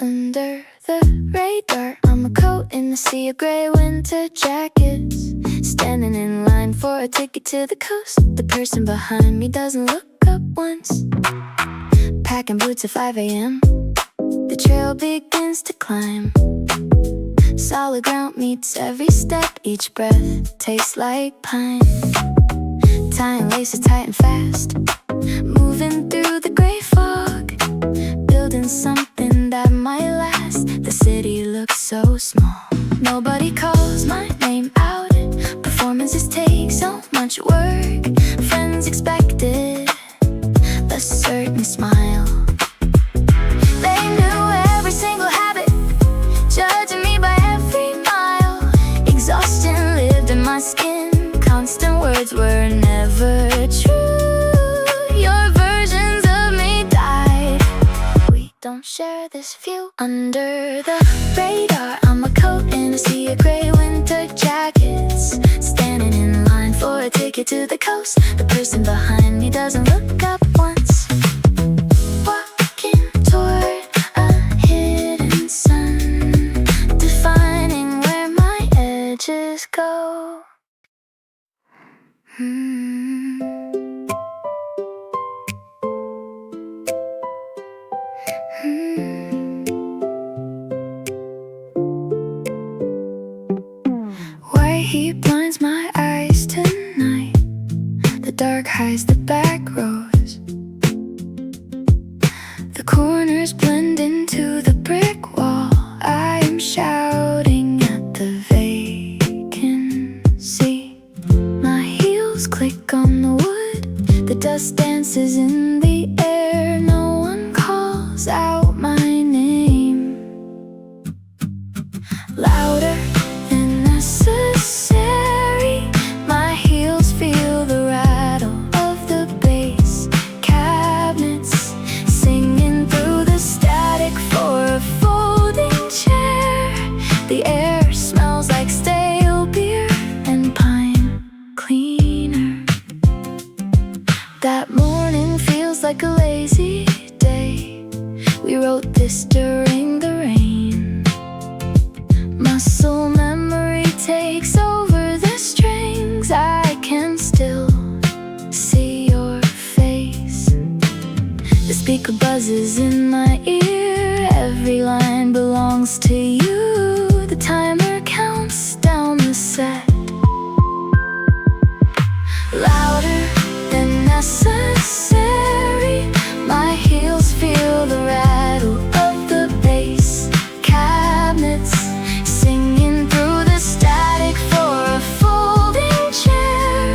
under the radar. I'm a coat in the sea of gray winter jackets, standing in line for a ticket to the coast. The person behind me doesn't look up once. Packing boots at 5 a.m. The trail begins to climb. Solid ground meets every step. Each breath tastes like pine. Tying laces tight and fast, moving through the gray fog, building something that might last. The city looks so small. Nobody calls my name out. Performances take so much work. Friends expected a certain smile. They knew every single habit, judging me by every mile. Exhaustion lived in my skin. Constant words were never true. Your versions of me died. We don't share this view. Under the radar, I'm a coat in a sea of gray winter jackets, standing in line for a ticket to the coast. The person behind me doesn't look up once. Walking toward a hidden sun, defining where my edges go. White heat blinds my eyes tonight. The dark hides the back rows. The corners blend into the brick wall. I am shouting at the vacancy. My heels click on the wood. The dust dances in the air. No one calls out my name. Louder than necessary, my heels feel the rattle of the bass cabinets, singing through the static for a folding chair. The air smells like stale beer and pine cleaner. That morning feels like a lazy day. We wrote this during the rain. Muscle memory takes over the strings. I can still see your face. The speaker buzzes in my ear. Every line belongs to you. The timer counts down the set. Louder than necessary, my heels feel the rattle of the bass cabinets, singing through the static for a folding chair.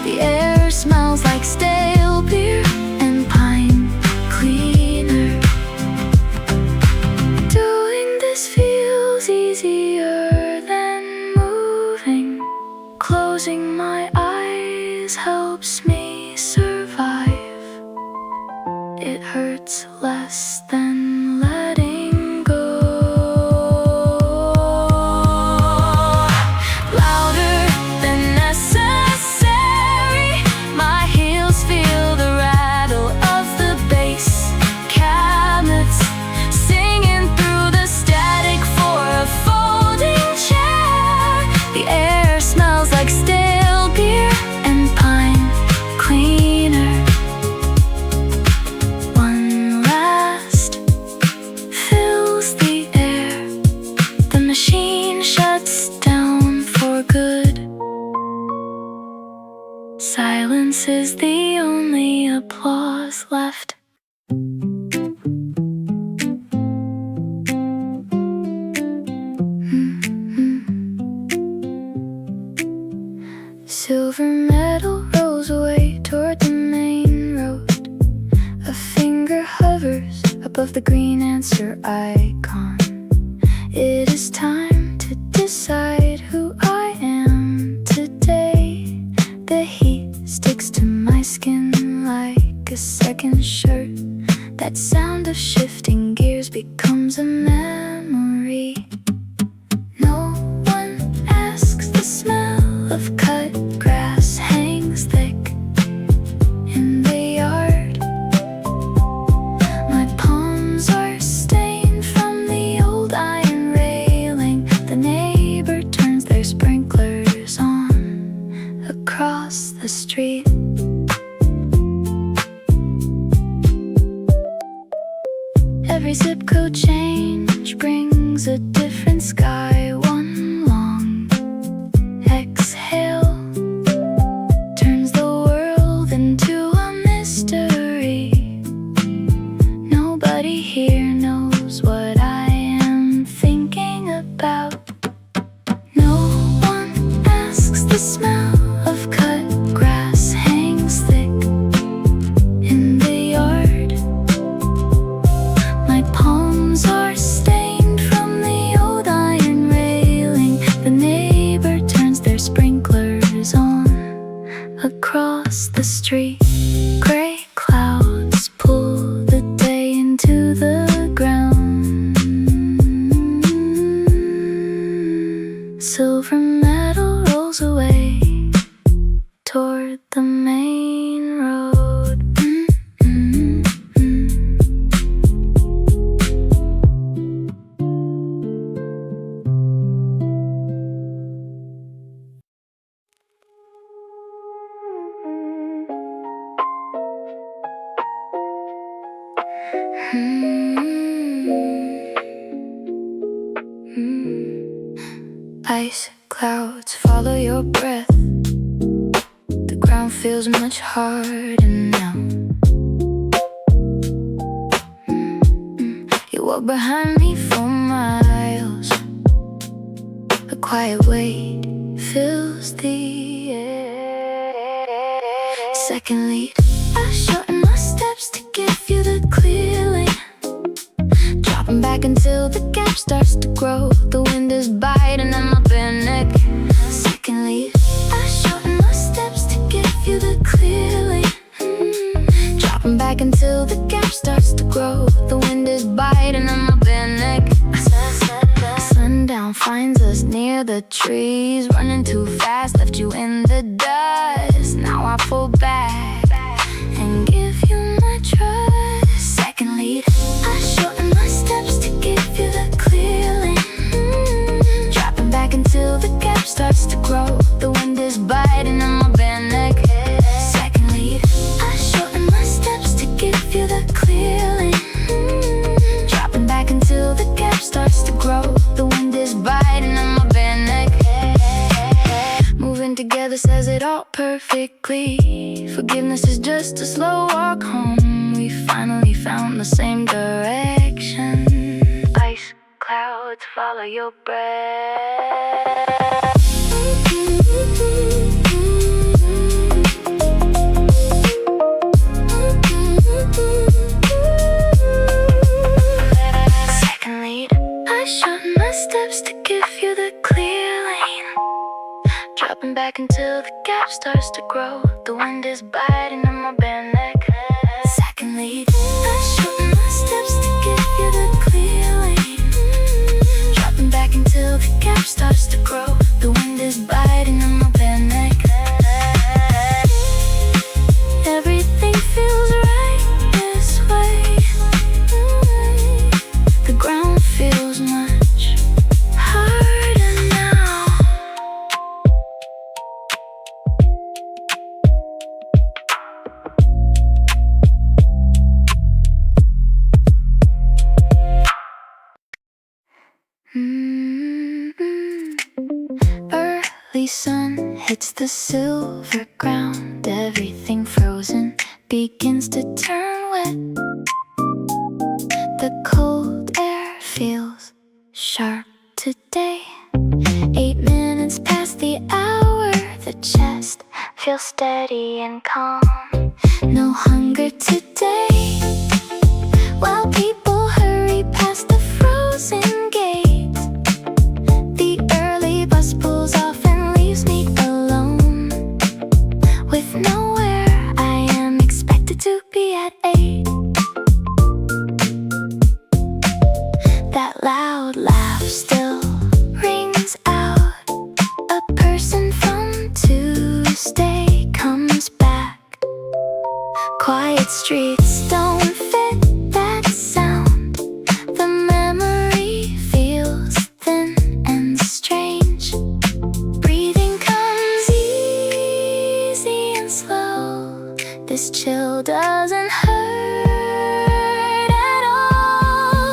The air smells like stale beer and pine cleaner. Doing this feels easier than moving. Closing my eyes helps me survive. It hurts less than letting go. Louder than necessary, my heels feel the rattle of the bass cabinets, singing through the static for a folding chair. The air smells like stale beer and pine cleaner. One last fills the air. The machine shuts down for good. Silence is the only applause left. Silver metal rolls away toward the main road. A finger hovers above the green answer icon. It is time to decide who I am today. The heat sticks to my skin like a second shirt. That sound of shifting gears becomes a memory. No one asks. The smell of cut grass hangs thick in the yard. My palms are stained from the Every zip code change brings a different sky. One long exhale turns the world into a mystery. Nobody here knows what I am thinking about. No one asks. The smell of cut grass hangs thick in the yard. My palms are stained from the old iron railing. The neighbor turns their sprinklers on across the street. Gray clouds pull the day into the ground. Silver metal rolls away toward the main road. Ice clouds follow your breath. The ground feels much harder now. You walk behind me for miles. A quiet weight fills the air. Second lead, I shorten my steps to give you the clear lane. Dropping back until the gap starts to grow. The wind is biting at my bare neck. Second lead, I shorten my steps to give you the clear lane. Dropping back until the gap starts to grow. The wind is biting at my bare neck. Sundown finds us near the trees. Running too fast, left you in the dust. Now I pull back and give you my trust. Second lead, I shorten my steps to give you the clear lane. Dropping back until the gap starts to grow. The wind is biting at my bare neck. Second lead, I shorten my steps to give you the clear lane. Dropping back until the gap starts to grow. The wind is biting at my bare neck. Moving together says it all perfectly. Forgiveness is just a slow walk home. We finally found the same direction. Ice clouds follow your breath. Second lead, I shorten my steps to give you the clear lane. Dropping back until the gap starts to grow. The wind is biting on my bare neck. Second lead, I shorten my steps to give you the clear lane. Dropping back until the gap starts to grow. The wind is biting on my bare neck. Everything feels right this way. The ground feels much harder now. Early sun hits the silver ground. Everything frozen begins to turn wet. The cold air feels sharp today. 8 minutes past the hour. The chest feels steady and calm. No hunger today. While people hurry past the frozen gate, the early bus pulls off and leaves me alone with nowhere. I am expected to be at 8. That loud laugh still rings out. A person from Tuesday comes back. Quiet streets don't fit that sound. The memory feels thin and strange. Breathing comes easy and slow. This chill doesn't hurt at all.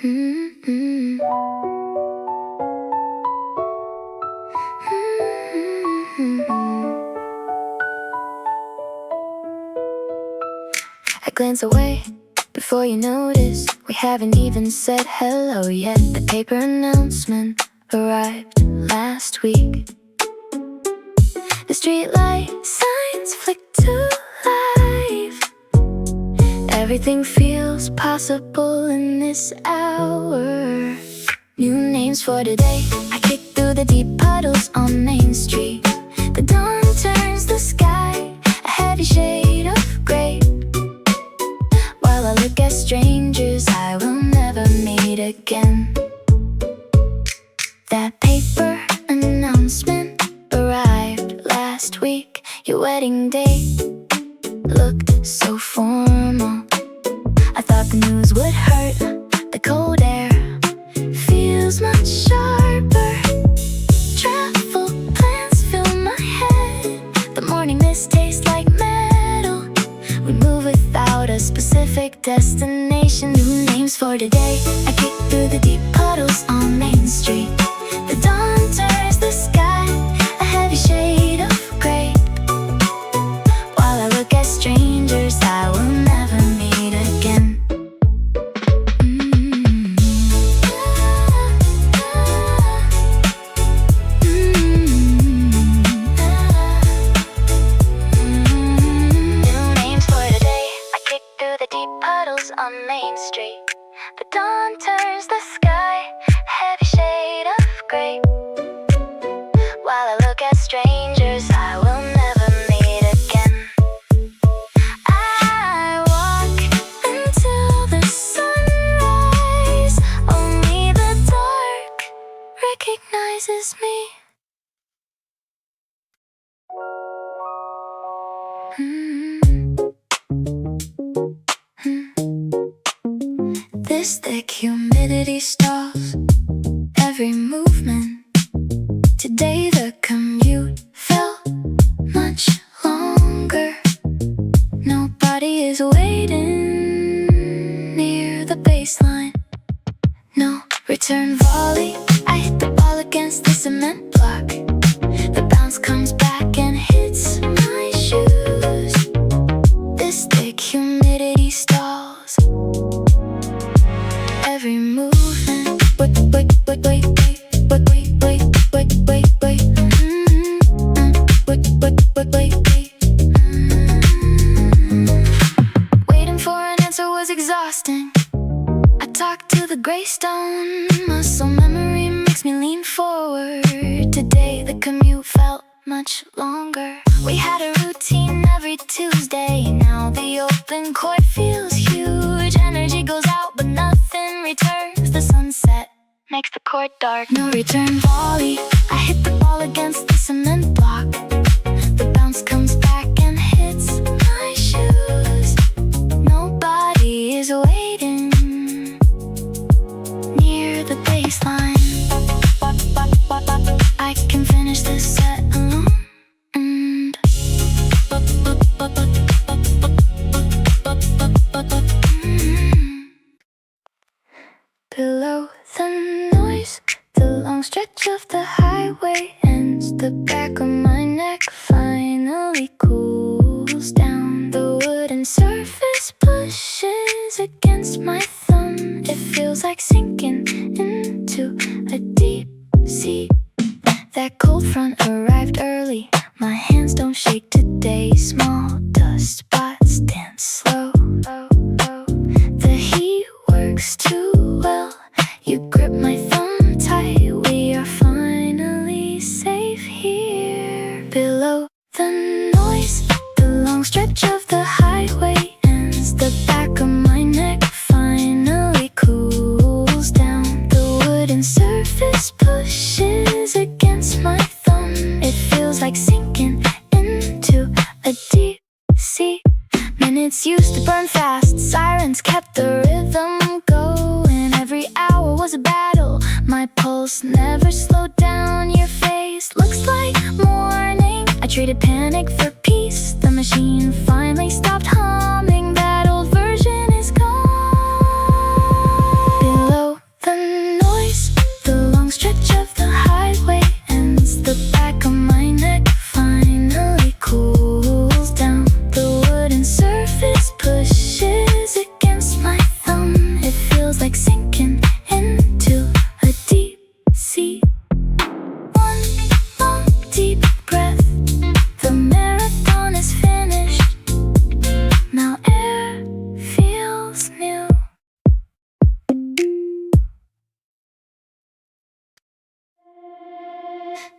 Mm-hmm. I glance away before you notice. We haven't even said hello yet. The paper announcement arrived last week. The streetlight signs flick to life. Everything feels possible in this hour. New names for today. I kick through the deep puddles on Main Street. The dawn turns the sky a heavy shade of gray. While I look at strangers I will never meet again. That paper announcement arrived last week. Your wedding date looked so formal. I thought the news would hurt. The cold air feels much sharper. Travel plans fill my head. The morning mist tastes like metal. We move without a specific destination. New names for today. I kick through the deep puddles on Main Street. The dawn turns the sky a heavy shade of gray. While I look at strangers I will never meet again. New names for today. I kick through the deep puddles on Main Street. The dawn turns the sky a heavy shade of gray. While I look at strangers I will never meet again. I walk until the sunrise. Only the dark recognizes me. This thick humidity stalls every movement. Today the commute felt much longer. Nobody is waiting near the baseline. No return volley. I hit the ball against the cement block. The bounce comes back and hits my shoes. This thick humidity stalls every movement. Wait, wait, wait, wait, wait, wait, wait, wait, wait, wait, wait. Wait, wait, wait, wait, wait. Waiting for an answer was exhausting. I talked to the gray stone. Muscle memory makes me lean forward. Today the commute felt much longer. We had a routine every Tuesday. Now the open court feels huge. Energy goes out but nothing returns. The sunset makes the court dark. No return volley. I hit the ball against the cement block. The bounce comes back and hits my shoes. Nobody is waiting near the baseline. I can finish this set alone. And below the noise, the long stretch of the highway ends. The back of my neck finally cools down. The wooden surface pushes against my thumb. It feels like sinking into a deep sea. That cold front arrived early. My hands don't shake today. Small dust spots dance slow. The heat works too well. You grip my thumb tight. We are finally safe here. Below the noise, the long stretch of the highway ends. The back of my neck finally cools down. The wooden surface pushes against my thumb. It feels like sinking into a deep sea. Minutes used to burn fast. Sirens kept the rhythm going. Every hour was a battle. My pulse never slowed down. Your face looks like morning. I traded panic for peace. The machine finally stopped humming. That old version is gone. Below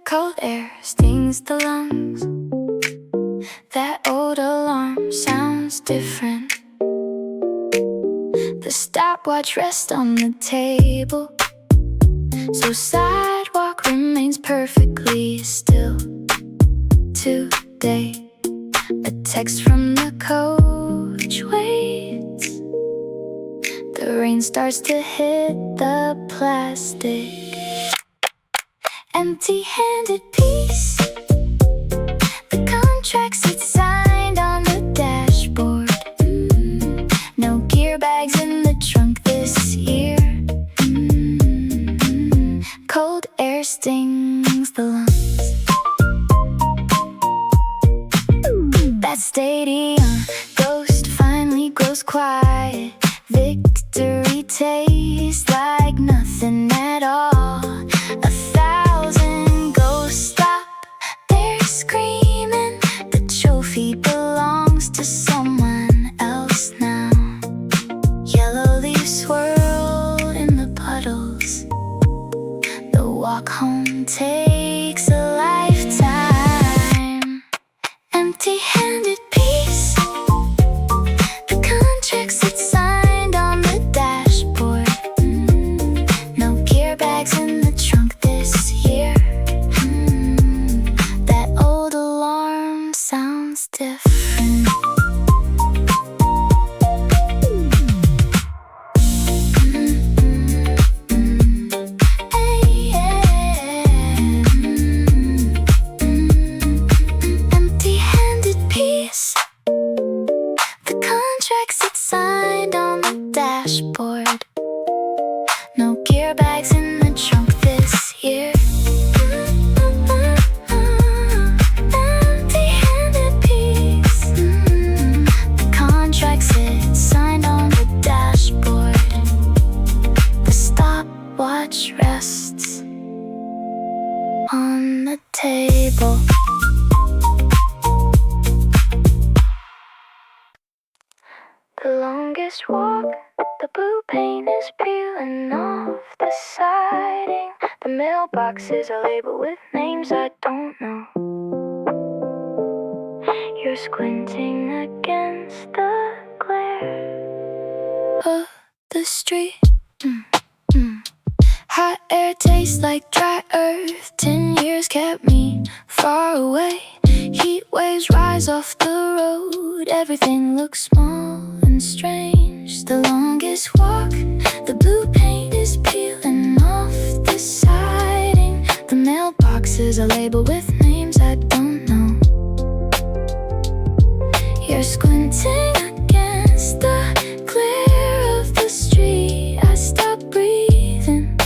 Cold air stings the lungs. That old alarm sounds different. The stopwatch rests on the table, so sidewalk remains perfectly still. Today, a text from the coach waits. The rain starts to hit the plastic. Empty-handed piece. The contract sits signed on the dashboard. No gear bags in the trunk this year. Cold air stings the lungs. That stadium ghost finally grows quiet. Victory tastes like nothing at all. 1,000 ghosts stop there screaming. The trophy belongs to someone else now. Yellow leaves swirl in the puddles. The walk home takes a lifetime. Empty-handed piece. The contract sits signed on the dashboard. No gear bags in the trunk this year. That old alarm sounds different. Empty-handed piece. The contract sits signed on the dashboard. No gear bags in the trunk this year. Empty-handed piece. The contract sits signed on the dashboard. The stopwatch rests on the table. The longest walk, the blue paint is peeling off the siding. The mailboxes are labeled with names I don't know. You're squinting against the glare of the street. Hot air tastes like dry earth. 10 years kept me far away. Heat waves rise off the road. Everything looks small and strange. The longest walk, the blue paint is peeling off the siding. The mailboxes are labeled with names I don't know. You're squinting against the glare of the street. I stop breathing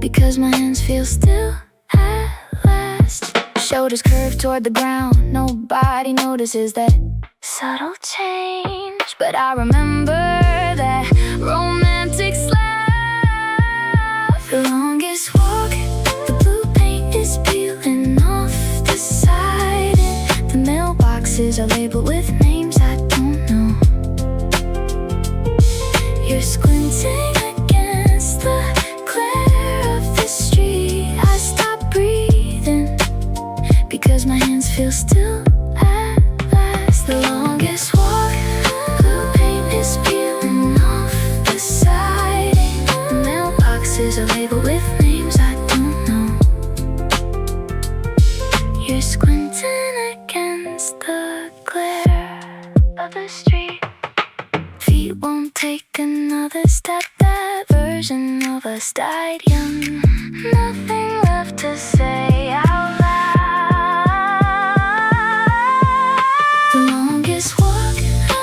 because my hands feel still at last. Shoulders curved toward the ground. Nobody notices that subtle change, but I remember that romantic laugh. The longest walk, the blue paint is peeling off the siding. The mailboxes are labeled with names I don't know. You're squinting against the glare of the street. I stop breathing because my hands feel still at last. The longest walk, blue paint is peeling off the siding. The mailboxes are labeled with names I don't know. You're squinting against the glare of the street. Feet won't take another step. That version of us died young. Nothing left to say out loud. The longest walk,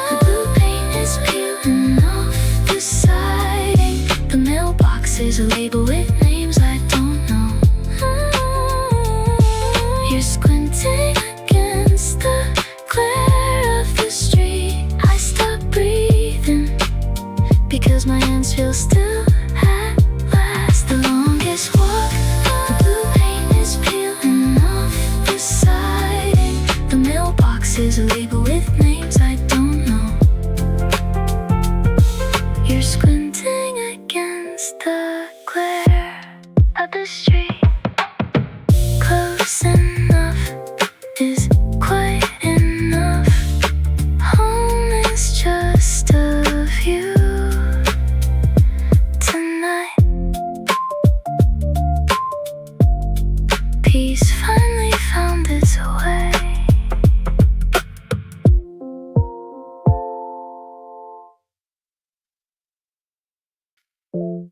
the blue paint is peeling off the siding. The mailboxes are labeled with names I don't know. You're squinting against the glare of the street. I stop breathing because my hands feel still at last. The longest walk, the blue paint is peeling off the siding. The mailboxes are labeled with names I don't know. You're squinting against the glare of the street. Close Mm.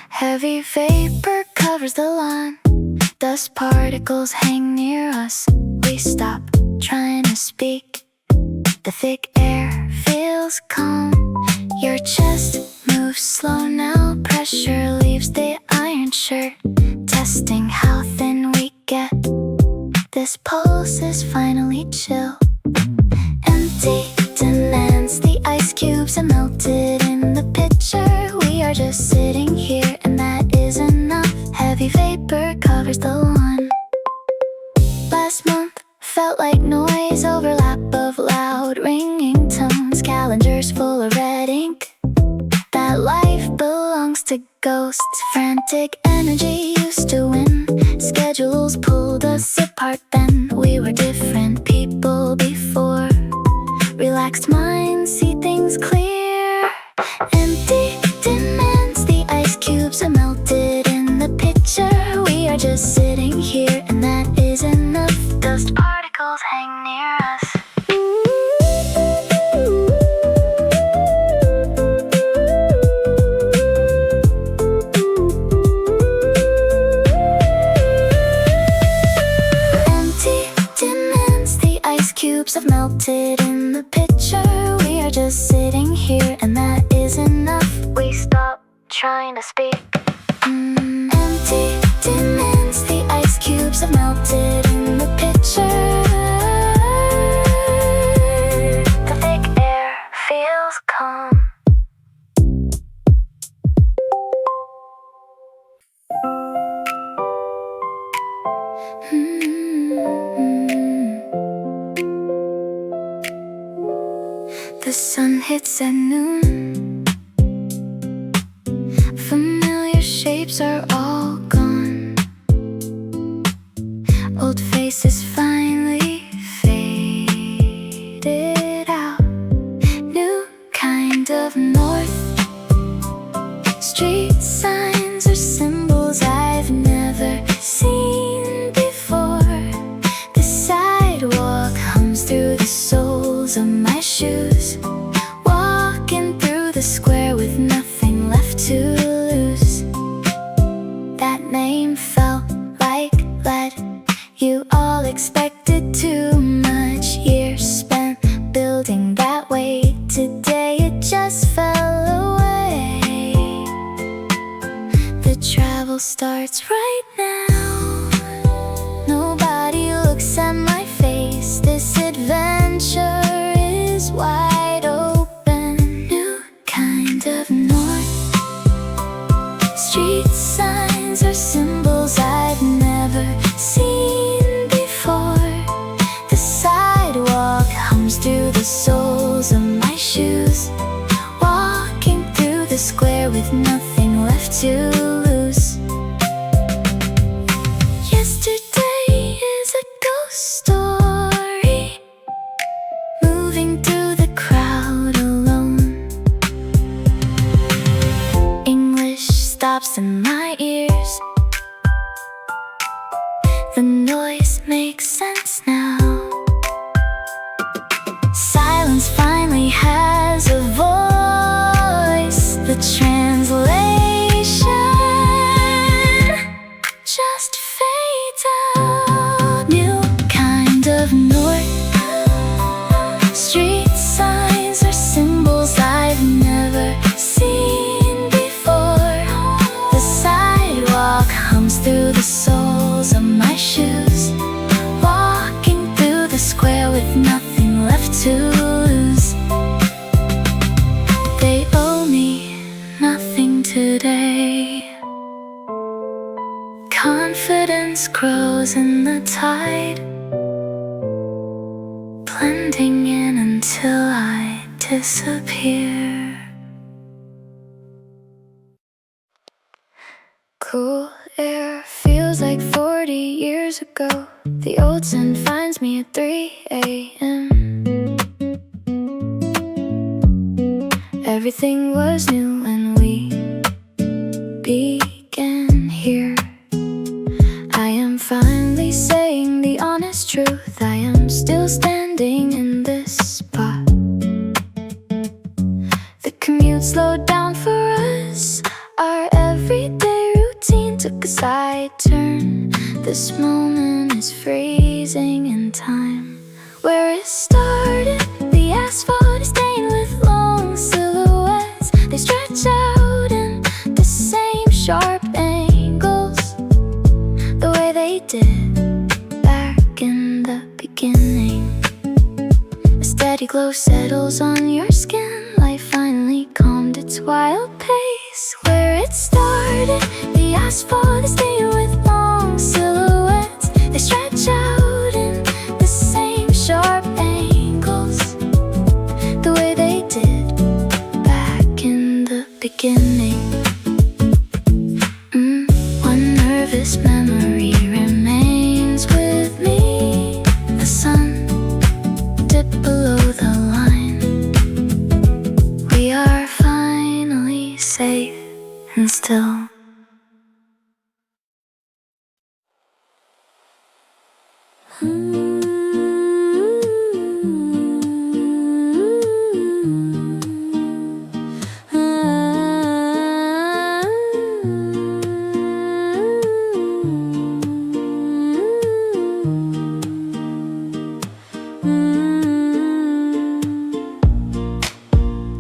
Heavy vapor covers the lawn. Dust particles hang near us. We stop trying to speak. The thick air feels calm. Your chest moves slow now. Pressure leaves the iron shirt, testing how thin we get. This pulse is finally chill. Empty demands, the ice cubes are melted in the pitcher. We are just sitting here and that is enough. Heavy vapor covers the lawn. Last month felt like noise, overlap of loud ringing tones. Calendars full of red ink. That life belongs to ghosts. Frantic energy used to win. Schedules pulled us apart then. We were different people before. Relaxed minds see things clear. Empty demands, the ice cubes are melted in the pitcher. We are just sitting here and that is enough. Dust particles hang near us. Cubes have melted in the pitcher. We are just sitting here and that is enough. We stop trying to speak. Empty demands, the ice cubes have melted in the pitcher. The thick air feels calm. The sun hits at noon. Familiar shapes are all gone. Old faces finally faded out. New kind of north. Street signs are symbols I've never seen before. The sidewalk hums through the soles of my shoes. Walking through the square with nothing left to lose. That name felt like lead. You all expected too much. Years spent building that way. Today it just fell away. The travel starts right now. Nobody looks at my face. This adventure is wide open. New kind of north. Street signs are symbols I've never seen before. The sidewalk hums through the soles of my shoes. Walking through the square with nothing left to lose. Yesterday is a ghost story. Moving through the crowd alone. English stops in my ears. The noise makes sense now. Silence finally has a voice. The translation just fades out. New kind of north. Street signs are symbols I've never seen before. The sidewalk hums through the soles of my shoes. Walking through the square with nothing left to lose. They owe me nothing today. Confidence grows in the tide, blending in until I disappear. Cool air feels like 40 years ago. The old sun finds me at 3 a.m. Everything was new when we began here. I am finally saying truth, I am still standing in this spot. The commute slowed down for us. Our everyday routine took a side turn. This moment is freezing in time. Where it started, the asphalt is stained with long silhouettes. They stretch out in the same sharp angles, the way they did back in the beginning. A steady glow settles on your skin. Life finally calmed its wild pace. Where it started, the asphalt is stained with long silhouettes. They stretch out in the same sharp angles, the way they did back in the beginning. One nervous memory remains with me. The sun dipped below the line. We are finally safe and still.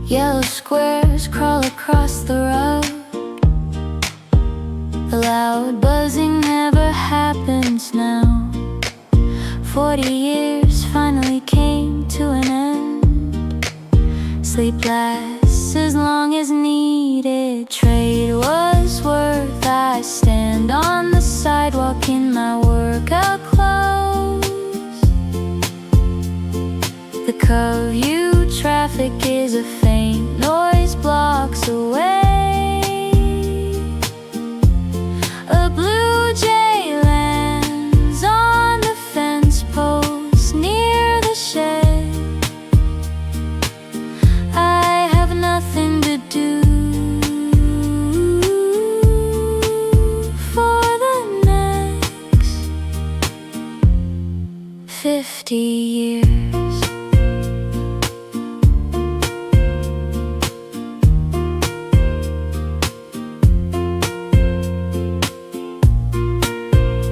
Yellow squares crawl across the road. The loud buzzing never happens now. 40 years finally came to an end. Sleep lasts as long as needed. Trade was worth. I stand on the sidewalk in my workout clothes. The curfew traffic is a faint noise blocks away. A blue jay lands on the fence post near the shed. I have nothing to do for the next 50 years.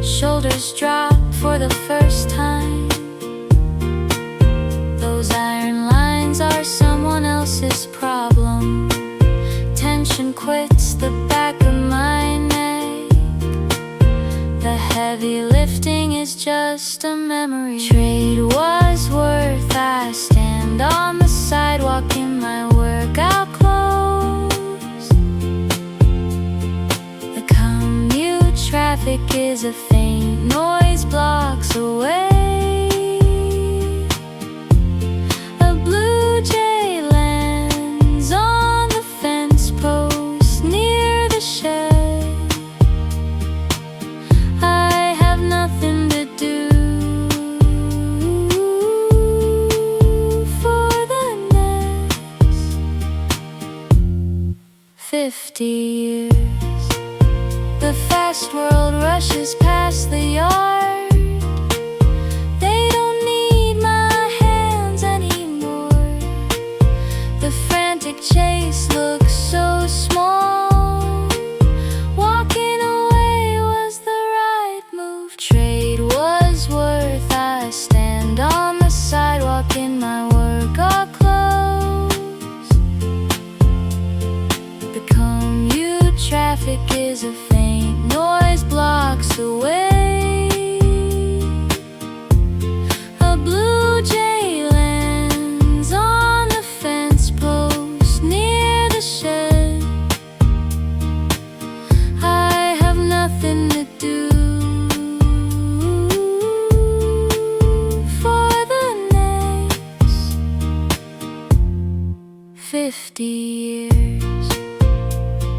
Shoulders drop for the first time. Those iron lines are someone else's problem. Tension quits the back of my neck. The heavy lifting is just a memory. Trade was worth. I stand on the sidewalk in my workout clothes. The commute traffic is a faint noise blocks away. A blue jay lands on the fence post near the shed. I have nothing to do for the next 50 years. The fast world rushes past the yard. They don't need my hands anymore. The frantic chase looks so small. Walking away was the right move. Trade was worth. I stand on the sidewalk in my workout clothes. The commute traffic is a faint noise blocks away. A blue jay lands on the fence post near the shed. I have nothing to do for the next 50 years.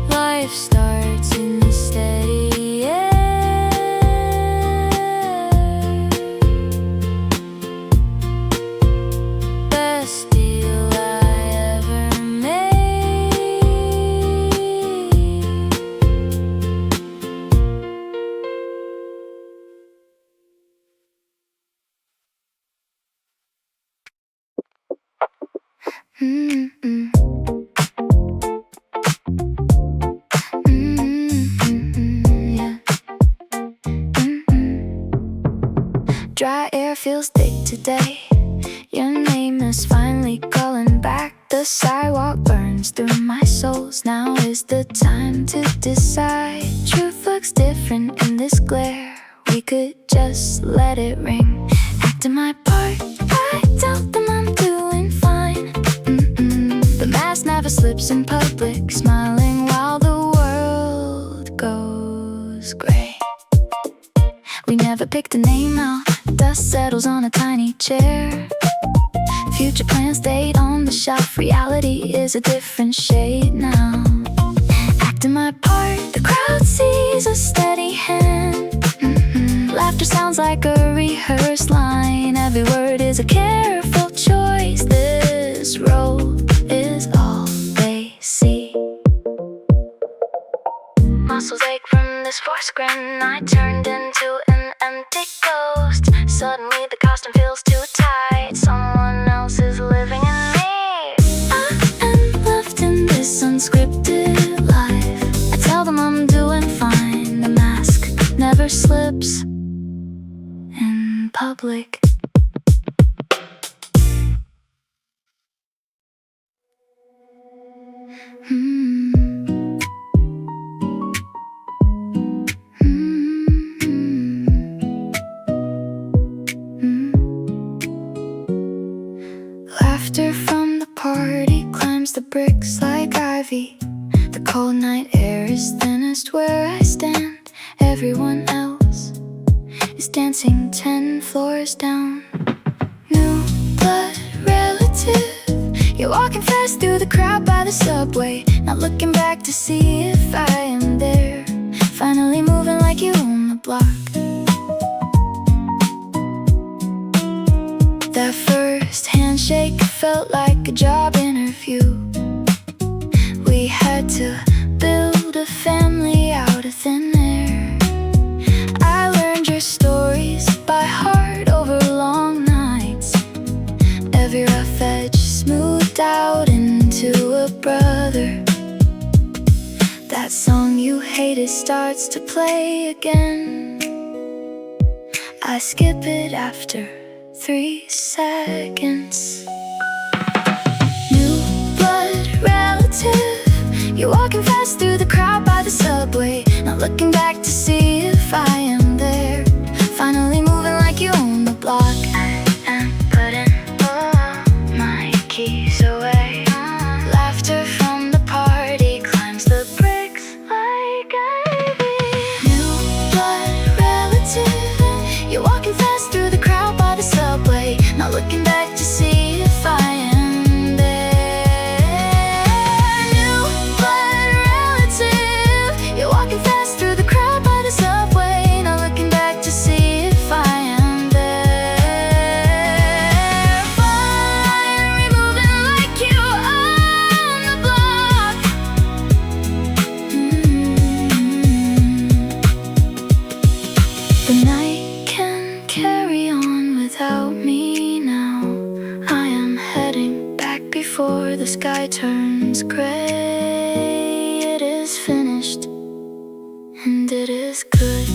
Life starts in the steady air. Best deal I ever made. Mm-mm. Yeah. Dry air feels thick today. Your name is finally calling back. The sidewalk burns through my soles. Now is the time to decide. Truth looks different in this glare. We could just let it ring. Acting my part, I tell them I'm doing fine. The mask never slips in public, smiling while the world goes gray. We never picked a name out. Dust settles on a tiny chair. Future plans stayed on the shelf. Reality is a different shade now. Acting my part, the crowd sees a steady hand. Laughter sounds like a rehearsed line. Every word is a careful choice. This role is all they see. Muscles ache from this forced grin. I turned into an empty ghost. Suddenly the costume feels too tight. Someone else is living in me. I am left in this unscripted life. I tell them I'm doing fine. The mask never slips in public. Laughter from the party climbs the bricks like ivy. The cold night air is thinnest where I stand. Everyone else is dancing 10 floors down. New blood relative. You're walking fast through the crowd by the subway, not looking back to see if I am there. Finally moving like you own the block. That first handshake felt like a job interview. We had to build a family out of thin air. I learned your stories by heart over long nights. Every rough edge smoothed out into a brother. That song you hated starts to play again. I skip it after 3 seconds. New blood relative. You're walking fast through the crowd by the subway, not looking back to see if I am there. Finally moving like you own the block. And putting all my keys away. Laughter from the party climbs the bricks like ivy. New blood relative. You're walking fast through the crowd by the subway, not looking back to see if I am there. New blood relative. You're walking fast through the crowd by the subway, not looking back to see if I am there. Finally moving like you on the block. The night can carry on without me now. I am heading back before the sky turns gray. It is finished, and it is good.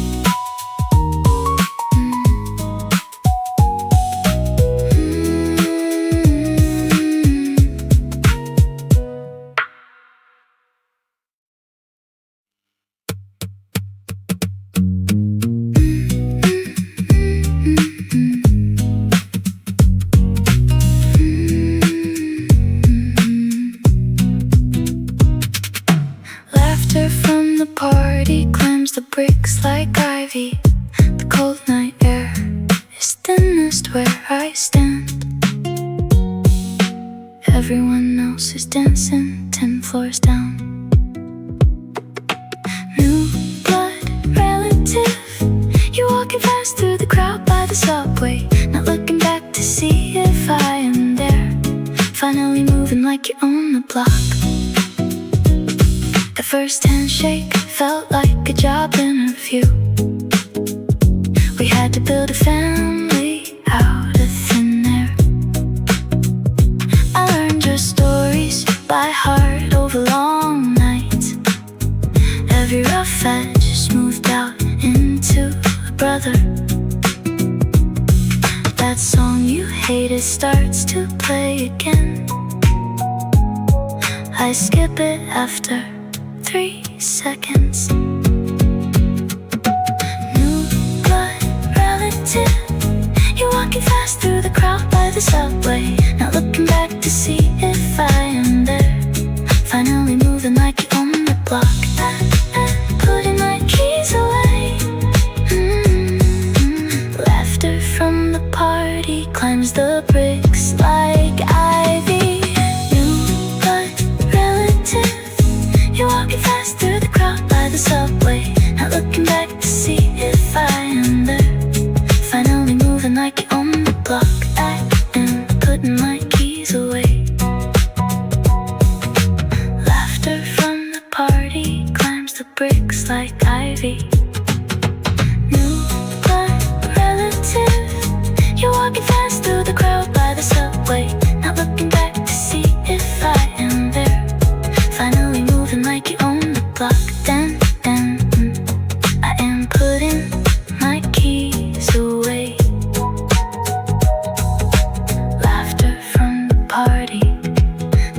Laughter from the party climbs the bricks like ivy. The cold night air is thinnest where I stand. Everyone else is dancing 10 floors down. New blood relative. You're walking fast through the crowd by the subway, not looking back to see if I am there. Finally moving like you own the block. The first handshake felt like a job interview. We had to build a family out of thin air. I learned your story That song you hated starts to play again. I skip it after 3 seconds. New blood relative, you're walking fast through the crowd by the subway, not looking back to see if I am there. Finally moving like you own the block, putting my keys away. Laughter from the party climbs the bricks like ivy. New blood relative, you're walking fast through the crowd by the subway, not looking back to see if I am there. Finally moving like you own the block, and putting my keys away. Laughter from the party climbs the bricks like ivy. New blood relative, you're walking fast through the crowd by the subway, not looking back to see if I am there. Finally moving like you own the block, then I am putting my keys away. Laughter from the party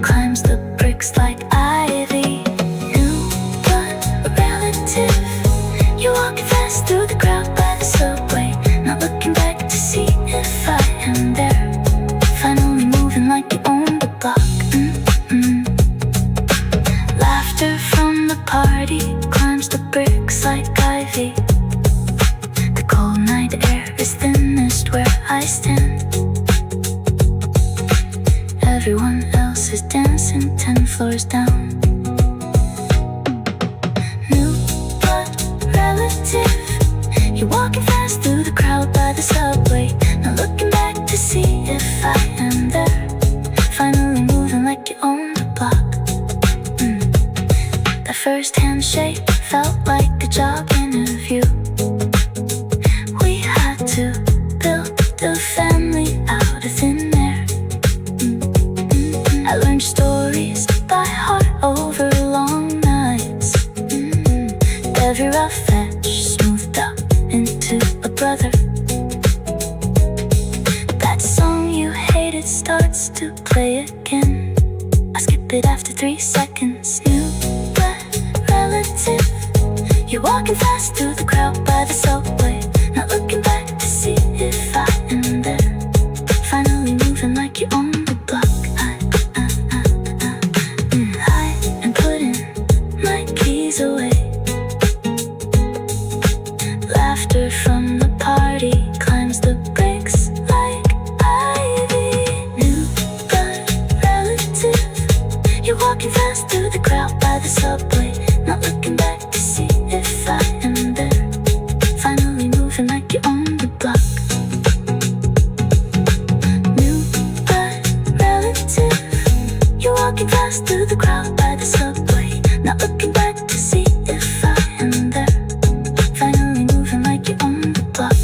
climbs the bricks like ivy. New blood relative, you're walking fast through the crowd by the subway, not looking back to see if I am there. Finally moving like you own the block. Laughter from the party climbs the bricks like ivy. The cold night air is thinnest where I stand. Everyone else is dancing 10 floors down. New blood relative, you're walking fast through the crowd by the subway, not looking back to see if I am there. Finally moving like you own the block. The first handshake felt like a job interview. We had to build a family out of thin air. I learned stories by heart over long nights. Every rough edge smoothed up into a brother. That song you hated starts to play again. I skip it after 3 seconds. New blood relative, you're walking fast through the crowd by the subway, not looking back to see if I am there. Finally moving like you own the block. I am putting my keys away. Laughter from the party climbs the bricks like ivy. New blood relative, you're walking fast through the crowd by the subway, not looking back to see if I am there. Finally moving like you own the block. New blood relative, you're walking fast through the crowd by the subway, not looking back to see if I am there. Finally moving like you own the block.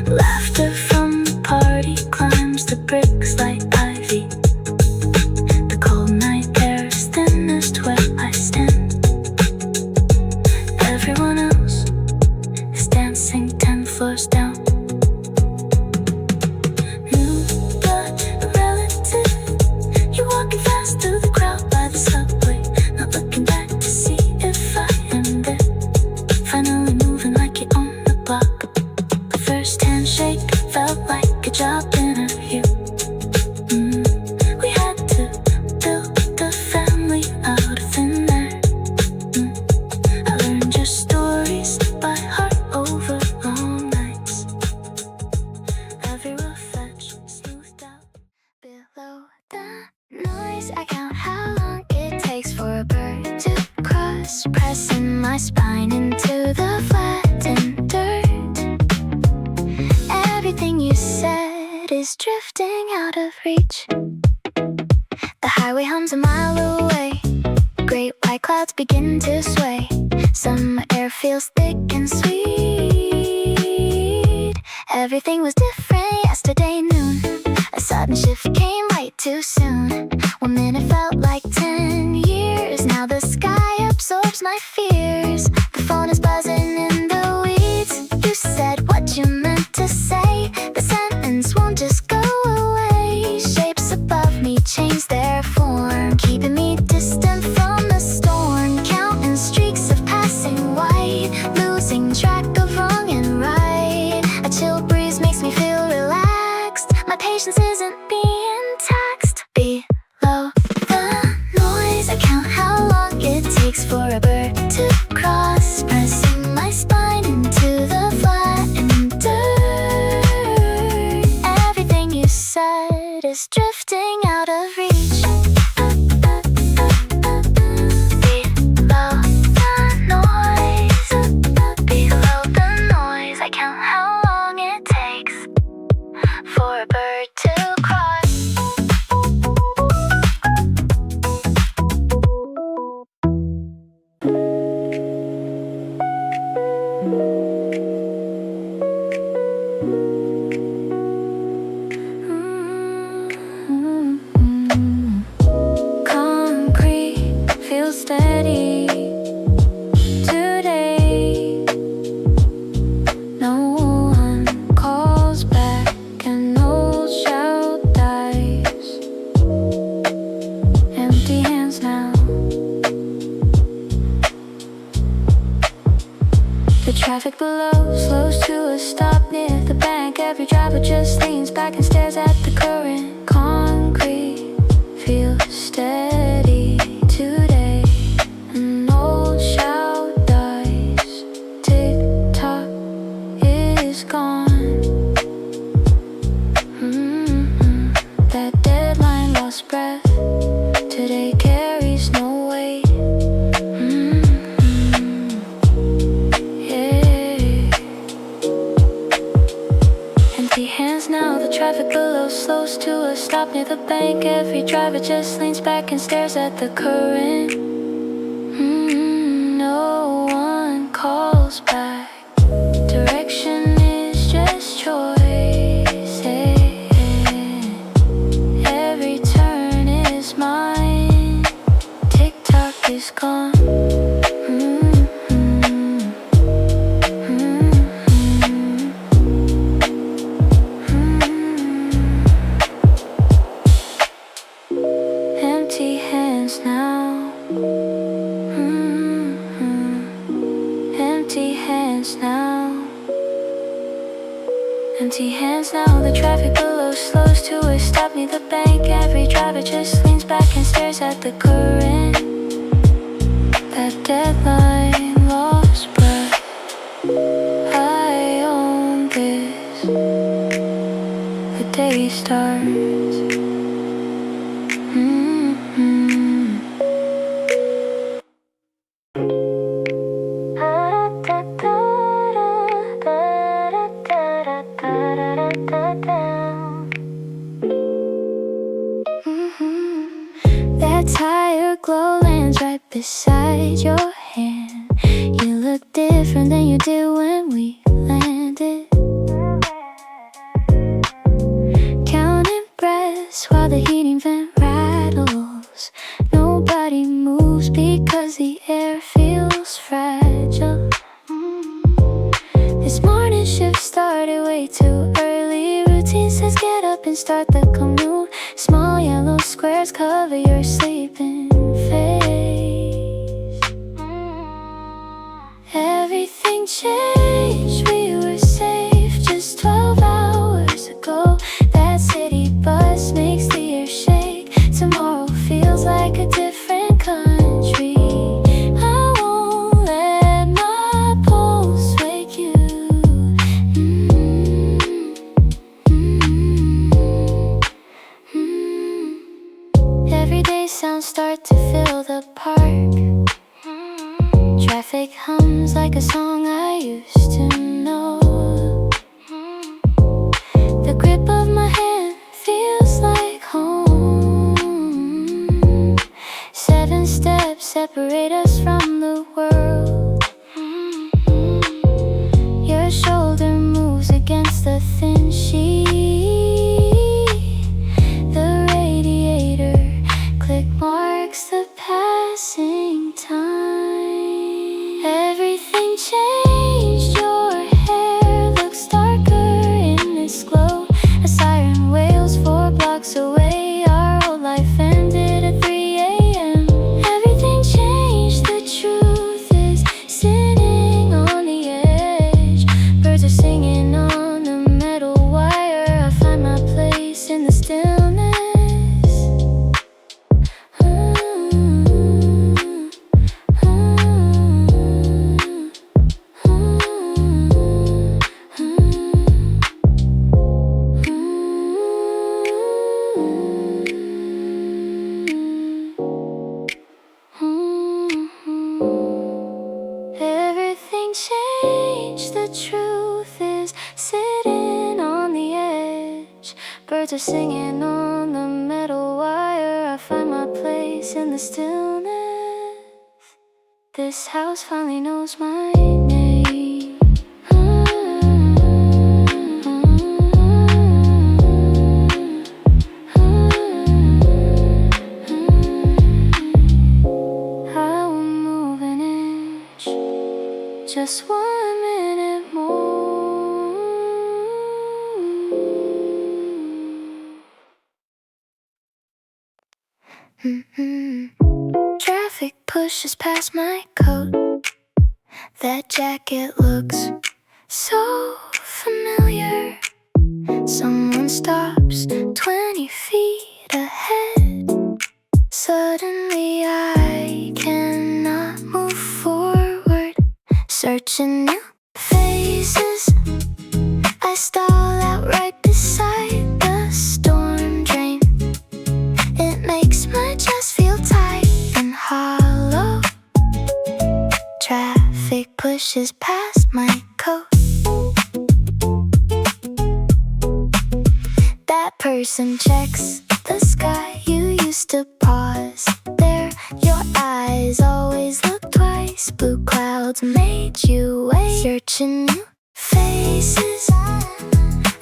Laughter from the party climbs the bricks like ivy. The cold night air is thinnest where I stand. Everyone else is dancing 10 floors down. New blood relative, you're walking fast through the crowd by the subway, not looking back to see if I am there. Finally moving like you own the block. The first handshake felt like a job interview. We had to build a family out of thin air. I learned your stories by heart over long nights. Every rough edge smoothed out. Below the noise, I count how long it takes for a bird to cross, pressing my spine into the flattened dirt. Everything you said is drifting out of reach. The highway hums a mile away. Great white clouds begin to sway. Summer air feels thick and sweet. Everything was different yesterday noon. A sudden shift came right too soon. 1 minute felt like 10 years. Now the sky absorbs my fears. The phone is buzzing in the weeds. You said what you meant to say. Concrete feels steady today. No one calls back, an old shout dies. Empty hands now. The traffic below slows to a stop near the bank. Every driver just leans back and stares at the current. Concrete feels steady today. An old shout dies. Tick-tock is gone. That deadline lost breath today carries no weight. Empty hands now, the traffic below slows to a stop near the bank. Every driver just leans back and stares at the current. No one calls back. Direction is just choice. Every turn is mine. Tick-tock is gone. Empty hands now. Empty hands now. Empty hands now. The traffic below slows to a stop near the bank. Every driver just leans back and stares at the current. That deadline lost breath. I own this. The day starts. That tire glow lands right beside your hand. You look different than you did when we landed. Counting breaths while the heating vent rattles. Nobody moves because the air feels fragile. This morning shift started way too early. Routine says get up and start the commute. Small yellow squares cover your sleeping face. Everything changed, we were safe just 12 hours ago. That city bus makes the air shake. Tomorrow feels like a different country. I won't let my pulse wake you. Everyday sounds start to fill the park. Traffic hums like a song I used to know. The grip of my hand feels like home. 7 steps separate us from the world. Your shoulder moves against the thin sheet. The radiator click marks the passing time. Everything changed, your hair looks darker in this glow. A siren wails 4 blocks away. Our whole life ended at 3 a.m. Everything changed, the truth is sitting on the edge. Birds are singing on the metal wire. I find my place in the stillness. Everything changed, the truth is sitting on the edge. Birds are singing on the metal wire. I find my place in the stillness. This house finally knows my name. just 1 minute more. Traffic pushes past my coat. That jacket looks so familiar. Someone stops 20 feet ahead. Suddenly I cannot move forward. Searching new faces, I stall out right beside the storm drain. It makes my chest feel tight and hollow. Traffic pushes past my coat. That person checks the sky. You used to pause there. Your eyes always look twice. Blue clouds made you wait. Searching new faces,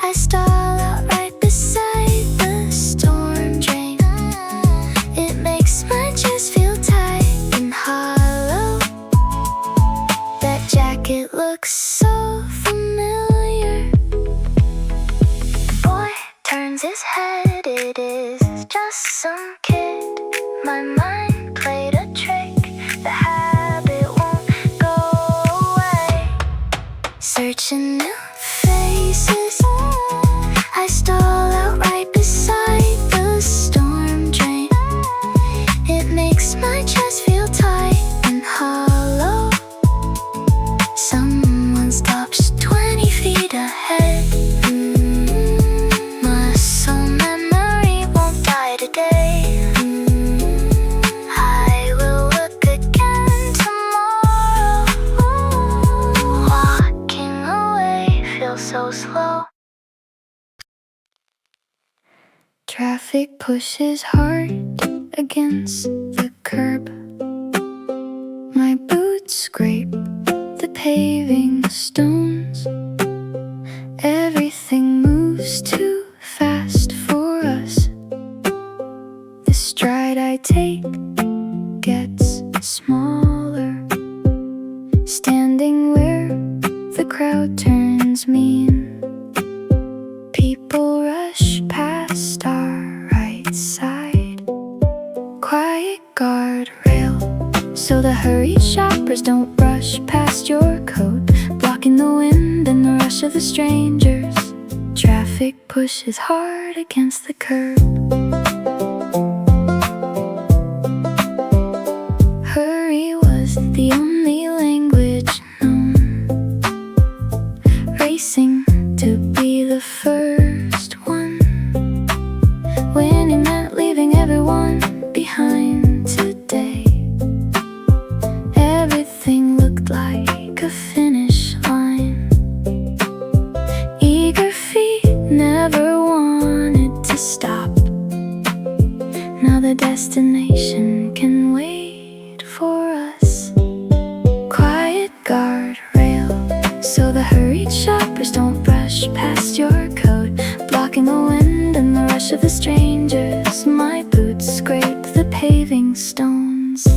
I stall out right beside the storm drain. It makes my chest feel tight and hollow. That jacket looks so familiar. Boy turns his head, it is just some kid. My mind played a trick, the habit won't go away. Searching new faces, I stall out right beside the storm drain. It makes my chest feel tight and hollow. Someone stops 20 feet ahead. Muscle memory won't die today. I will look again tomorrow. Walking away feels so slow. Traffic pushes hard against the curb. My boots scrape the paving stones. Everything moves too fast for us. The stride I take gets smaller. Standing where the crowd turns mean. People rush past our right side. Quiet guardrail, so the hurried shoppers don't brush past your coat, blocking the wind and the rush of the strangers. Traffic pushes hard against the curb. Hurry was the only language known, racing to be the first one. Winning meant leaving everyone behind today. Everything looked like a finish line. Eager feet never wanted to stop. Now the destination can wait for us. Quiet guardrail, so the hurried shoppers don't brush past your coat, blocking the wind and the rush of the strangers. My boots scrape the paving stones.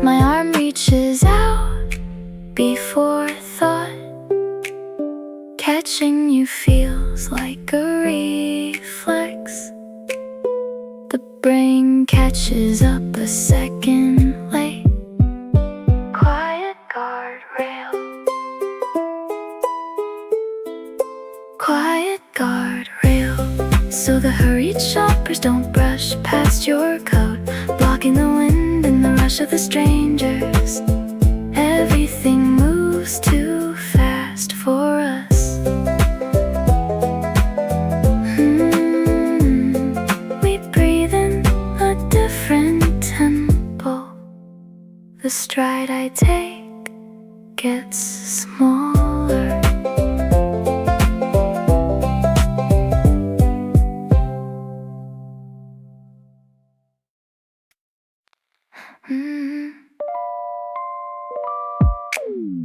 My arm reaches out before thought. Catching you feels like a reflex. The brain catches up a second late. Quiet guardrail, quiet guardrail, so the hurried shoppers don't brush past your coat, blocking the wind and the rush of the strangers. Everything moves too fast for us. We breathe in a different tempo. The stride I take gets smaller.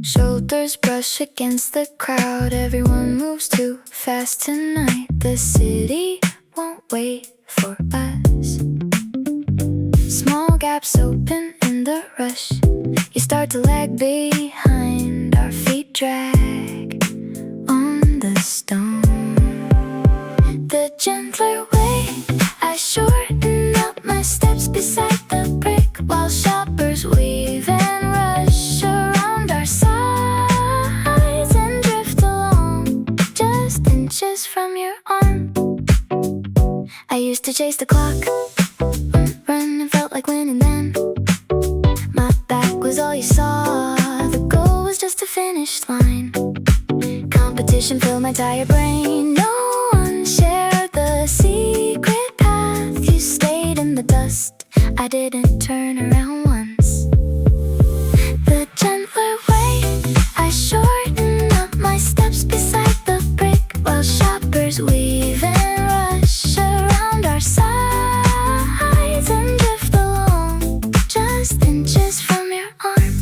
Shoulders brush against the crowd. Everyone moves too fast tonight. The city won't wait for us. Small gaps open in the rush. You start to lag behind, our feet drag on the stone. The gentler way, I shorten up my steps beside the brick, while shoppers weave and rush around our sides and drift along, just inches from your arm. I used to chase the clock, run and felt like winning then. My back was all you saw, the goal was just a finish line. Competition filled my tired brain, no one shared the secret path. You stayed in the dust, I didn't turn around once. The gentler way, I shorten up my steps beside the brick, while shoppers weave and rush around our sides and drift along, just inches from your arm.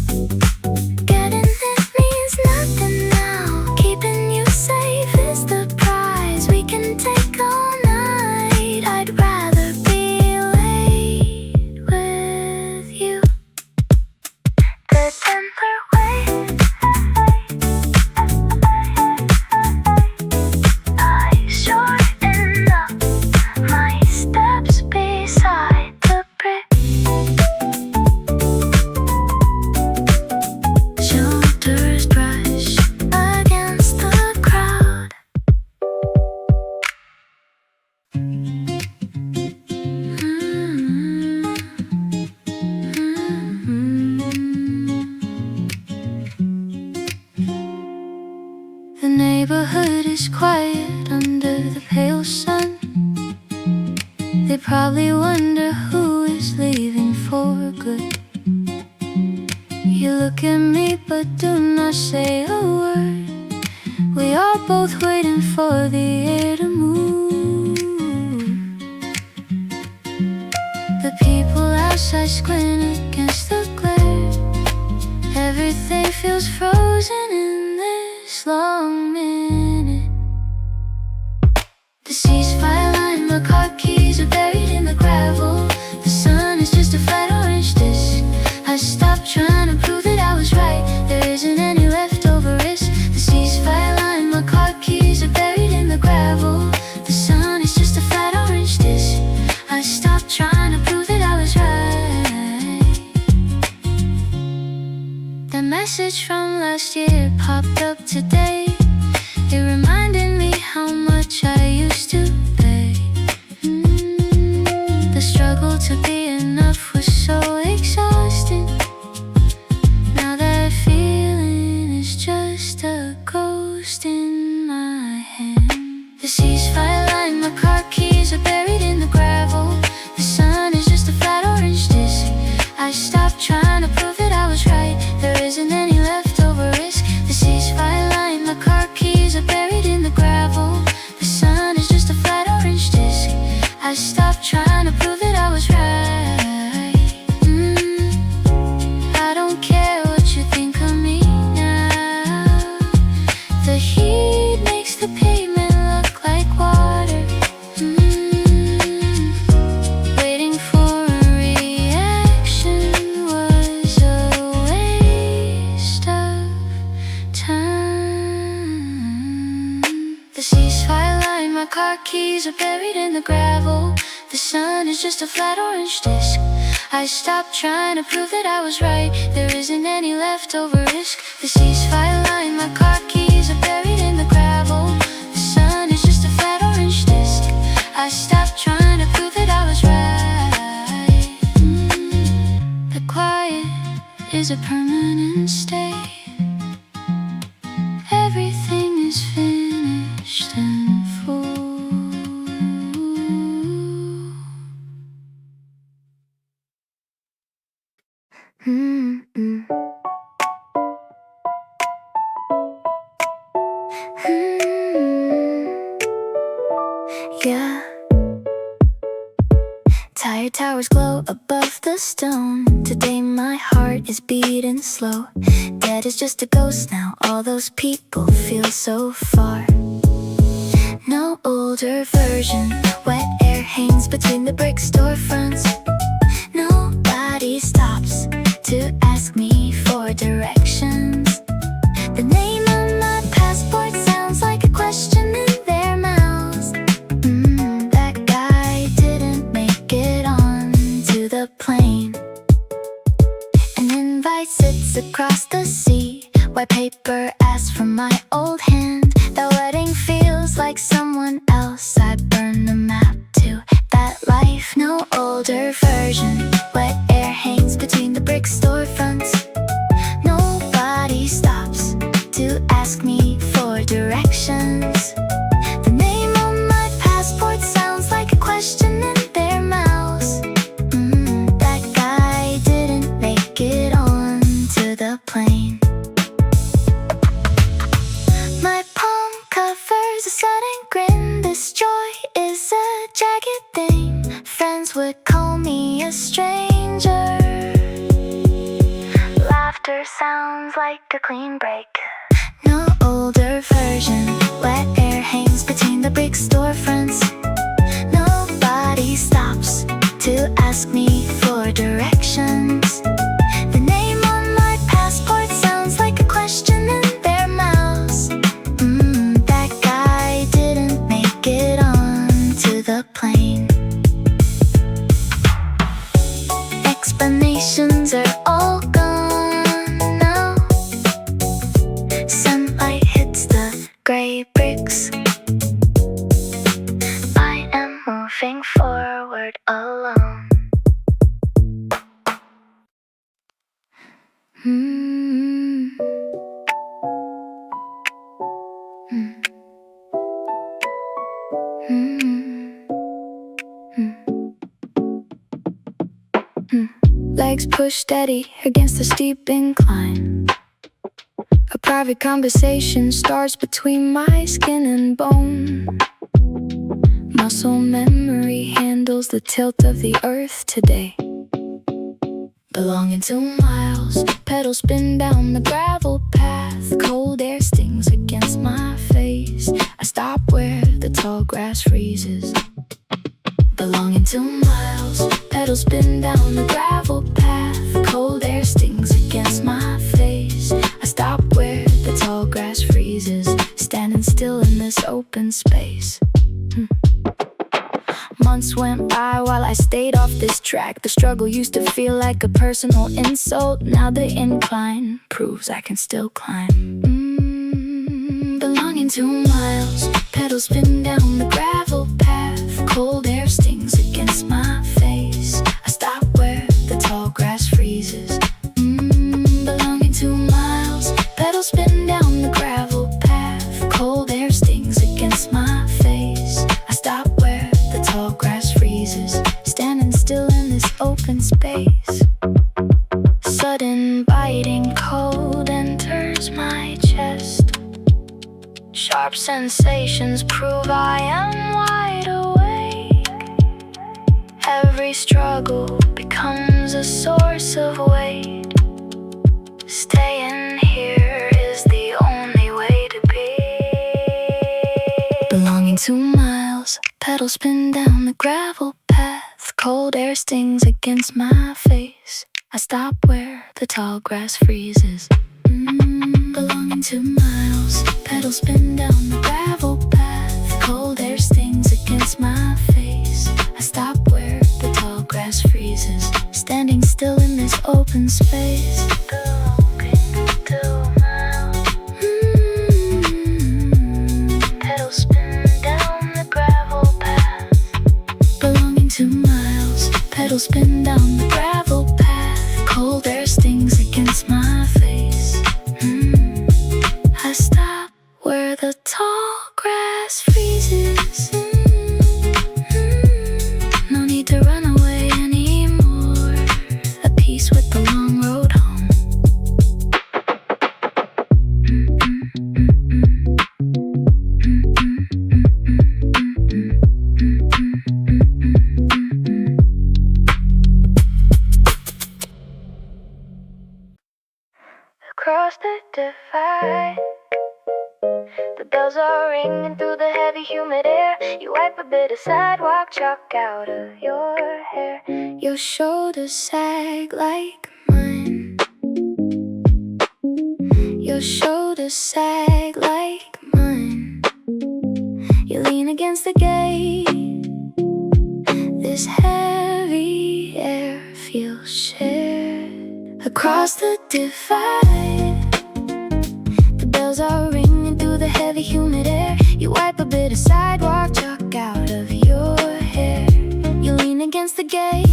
Getting it means nothing now, keeping you safe is the prize we can take all night. I'd rather be late with you. The gentler way, I shorten up my steps beside the brick. Shoulders brush against the crowd. The neighborhood is quiet under the pale sun. They probably wonder who is leaving for good. You look at me but do not say a word. We are both waiting for the air to move. The people outside squint against the glare. Everything feels frozen in this long minute. The ceasefire line, my car keys are buried in the gravel. The sun is just a flat orange disc. I stopped trying to prove that I was right. There isn't any leftover risk. The ceasefire line, my car keys are buried in the gravel. The sun is just a flat orange disc. I stopped trying to prove that I was right. The message from last year popped up today. It reminded me how much I used to pay. The struggle to be enough was so exhausting. Now that feeling is just a ghost in my hand. The ceasefire line, my car keys are buried in the gravel. The sun is just a flat orange disc. I stopped trying to prove that I was right. There isn't any leftover risk. The ceasefire line, my car keys are buried in the gravel. The sun is just a flat orange disc. I stopped trying to prove that I was right. I don't care what you think of me now. The heat makes the pavement look like water. Waiting for a reaction was a waste of time. The ceasefire line, my car keys are buried in the gravel. The sun is just a flat orange disc. I stopped trying to prove that I was right. There isn't any leftover risk. The ceasefire line, my car keys are buried in the gravel. The sun is just a flat orange disc. I stopped trying to prove that I was right. The quiet is a permanent stay. Everything is finished and full. Yeah. Tired towers glow above the stone. Today my heart is beating slow. Dead is just a ghost now. All those people feel so far. No old older version. Wet air hangs between the brick storefronts. Nobody stops to ask me for directions. The name on my passport sounds like a question in their mouths. That guy didn't make it on to the plane. An invite sits across the sea. White paper asks for my old hand. The wedding feels like someone else. I burn the map to that life. No older version. Wet air hangs between the brick storefronts. Nobody stops to ask me for directions. The name on my passport sounds like a question in their mouths. That guy didn't make it on to the plane. My palm covers a sudden grin. This joy is a jagged thing. Friends would call me a stranger. Laughter sounds like a clean break. No older version. Wet air hangs between the brick storefronts. Nobody stops to ask me for directions. The name on my passport sounds like a question in their mouths. That guy didn't make it on to the plane. Explanations are all gone now. Sunlight hits the gray bricks. I am moving forward alone. Legs push steady against the steep incline. A private conversation starts between my skin and bone. Muscle memory handles the tilt of the earth today. Belonging to miles, pedals spin down the gravel path. Cold air stings against my face. I stop where the tall grass freezes. Belonging to miles, pedals spin down the gravel path. Cold air stings against my face. I stop where the tall grass freezes, standing still in this open space. Months went by while I stayed off this track. The struggle used to feel like a personal insult. Now the incline proves I can still climb. Belonging to miles, pedals spin down the gravel path. Cold air stings against my face. I stop where the tall grass freezes. Belonging to miles, pedals spin down the gravel path. Cold air stings against my face. I stop where the tall grass freezes, standing still in this open space. Sudden biting cold enters my chest. Sharp sensations prove I am wide awake. Every struggle becomes a source of weight. Staying here is the only way to be. Belonging to miles, pedals spin down the gravel path. Cold air stings against my face. I stop where the tall grass freezes. Belonging to miles, pedals spin down the gravel path. Cold air stings against my face. I stop where the tall grass freezes, standing still in this open space. Belonging to miles, pedals spin down the gravel path. Belonging to miles, pedals spin down the gravel path. Cold air stings against my face. I stop where the tall grass freezes. No need to run away anymore. At peace with the long road home. Across the divide, the bells are ringing through the heavy humid air. You wipe a bit of sidewalk chalk out of your hair. Your shoulders sag like mine. Your shoulders sag like mine. You lean against the gate. This heavy air feels shared across the divide. The bells are ringing through the heavy humid air. You wipe a bit of sidewalk chalk out of your hair. You lean against the gate.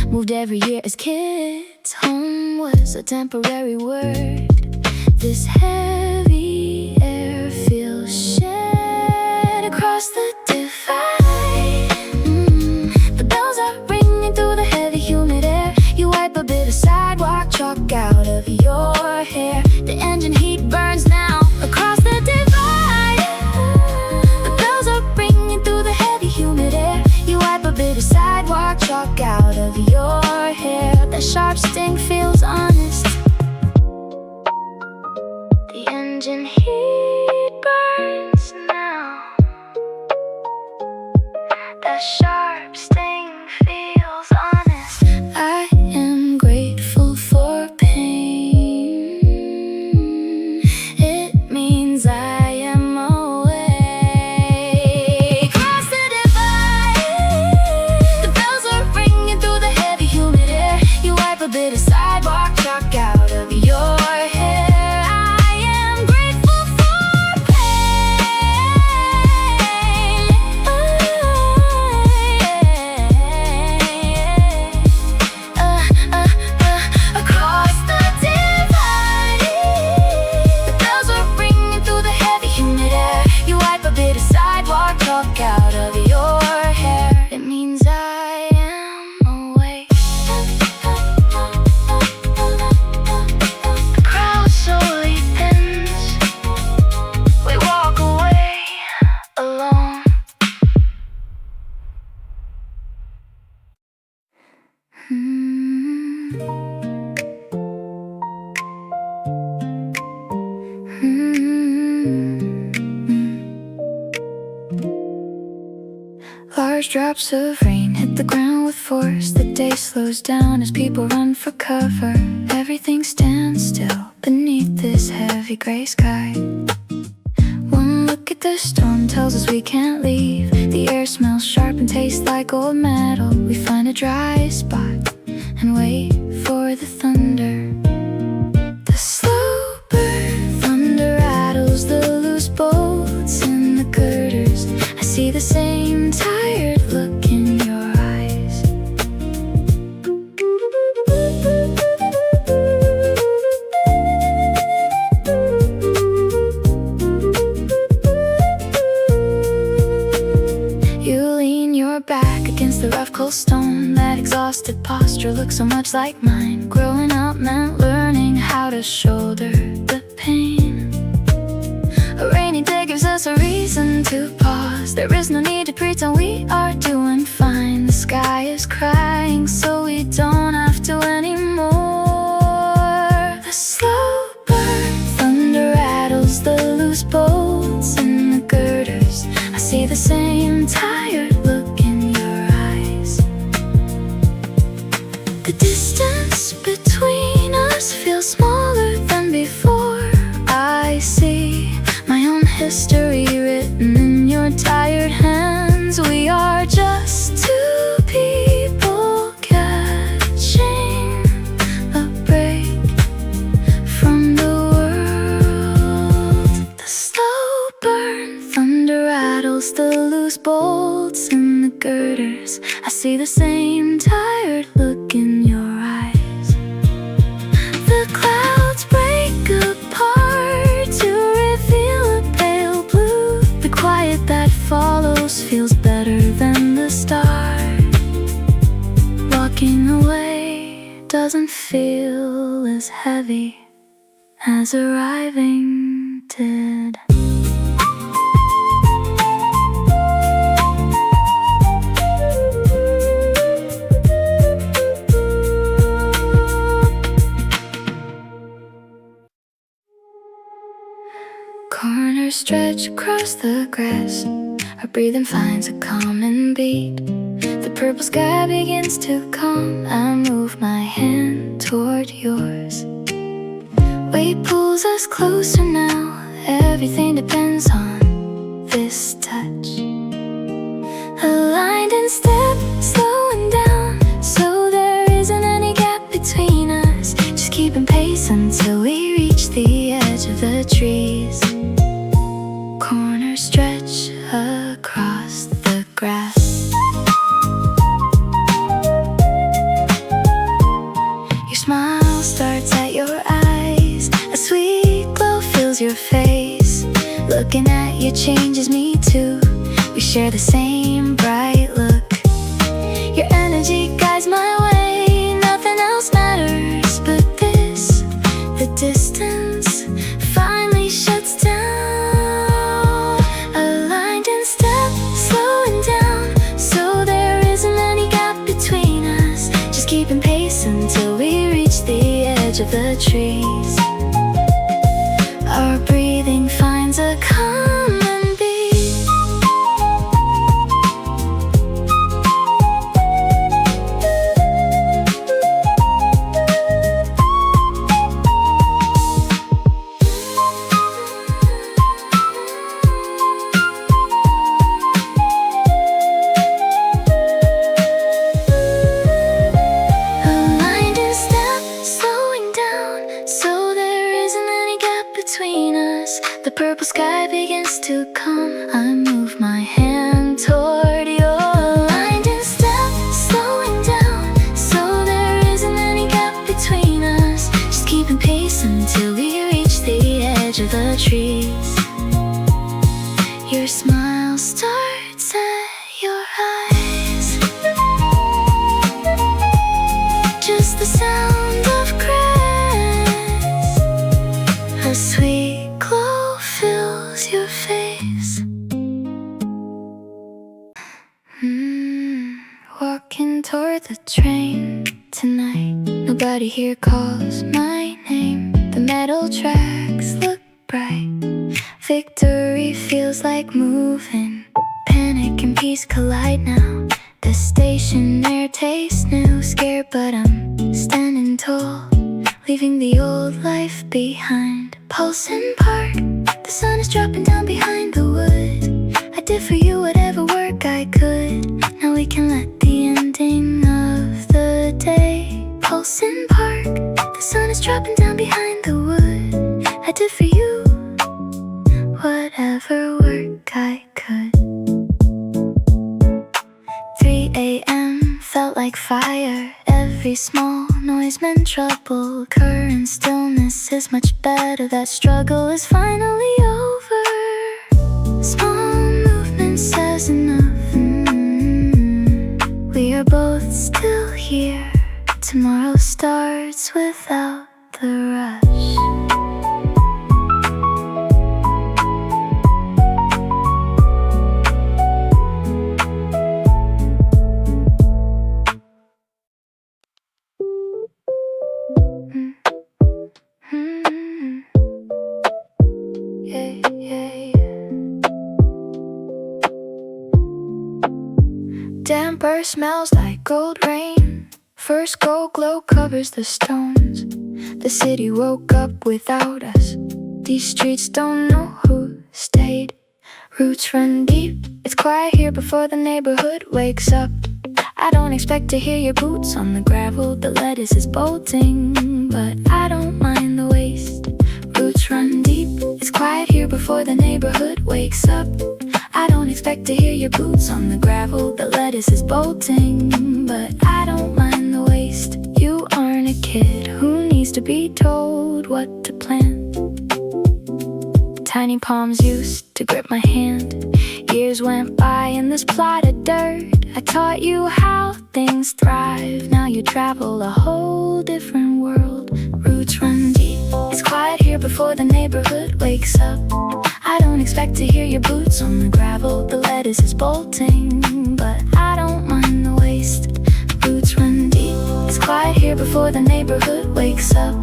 Moved every year as kids. Home was a temporary word. This heavy air feels shared across the divide. The bells are ringing through the heavy humid air. You wipe a bit of sidewalk chalk out of your hair. The engine heat burns now across the divide. The bells are ringing through the heavy humid air. You wipe a bit of sidewalk chalk out of your hair. That sharp sting feels honest. The engine heat burns now. That sharp sting feels honest. I am grateful for pain. It means I am awake. Across the divide. The bells are ringing through the heavy humid air. You wipe a bit of sidewalk chalk out of your hair. Out of your hair, it means I am awake. The crowd slowly thins. We walk away alone. Large drops of rain hit the ground with force. The day slows down as people run for cover. Everything stands still beneath this heavy gray sky. One look at the storm tells us we can't leave. The air smells sharp and tastes like old metal. We find a dry spot and wait for the thunder. The slow burn thunder rattles the loose bolts in the girders. I see the same tired look in your eyes. You lean your back against the rough cold stone. That exhausted posture looks so much like mine. Growing up meant learning how to shoulder the pain. A rainy day gives us a reason to pause. There is no need to pretend we are doing fine. The sky is crying so we don't have to anymore. The slow burn thunder rattles the loose bolts in the girders. I see the same tired look in your eyes. The distance between us feels smaller than before. I see my own history written in your tired hands. We are just two people catching a break from the world. The slow burn thunder rattles the loose bolts in the girders. I see the same tired look in your eyes. The clouds break apart to reveal a pale blue. The quiet that follows feels better than the start. Walking away doesn't feel as heavy as arriving did. stretch across the grass. Our breathing finds a common beat. The purple sky begins to calm. I move my hand toward yours. Weight pulls us closer now. Everything depends on this touch. Aligned in step, slowing down, so there isn't any gap between us. Just keeping pace until we reach the edge of the trees. Corners stretch across the grass. Your smile starts at your eyes. A sweet glow fills your face. Looking at you changes me too. We share the same bright look. Your energy guides my way. Nothing else matters but this. The distance finally shuts down. Aligned in step, slowing down, so there isn't any gap between us. Just keeping pace until we reach the edge of the trees. Our breathing finds a common beat. Aligned in step, slowing down, so there isn't any gap between us. The purple sky begins to come. I move my hand toward yours. Aligned in step, slowing down, so there isn't any gap between us. Just keeping pace until we reach the edge of the trees. Your smile starts at your eyes. Just the sound of grass. A sweet glow fills your face. Walking toward the train tonight. Nobody here calls my name. The metal tracks look bright. Victory feels like moving. Panic and peace collide now. The station air tastes new. Scared but I'm standing tall, leaving the old life behind. Pulsing park, the sun is dropping down behind the woods. I did for you whatever work I could. Now we can let the ending of the day. Pulsing park, the sun is dropping down behind the wood. I did for you whatever work I could. 3 a.m. felt like fire. Every small noise meant trouble. Current stillness is much better. That struggle is finally over. Small movement says enough. We are both still here. Tomorrow starts without the rush. Damp earth smells like gold rain. First gold glow covers the stones. The city woke up without us. These streets don't know who stayed. Roots run deep. It's quiet here before the neighborhood wakes up. I don't expect to hear your boots on the gravel. The lettuce is bolting, but I don't mind the waste. Roots run deep. It's quiet here before the neighborhood wakes up. I don't expect to hear your boots on the gravel. The lettuce is bolting, but I don't mind the waste. You aren't a kid who needs to be told what to plant. Tiny palms used to grip my hand. Years went by in this plot of dirt. I taught you how things thrive. Now you travel a whole different world. Roots run deep. It's quiet here before the neighborhood wakes up. I don't expect to hear your boots on the gravel. The lettuce is bolting, but I don't mind the waste. Roots run deep. It's quiet here before the neighborhood wakes up.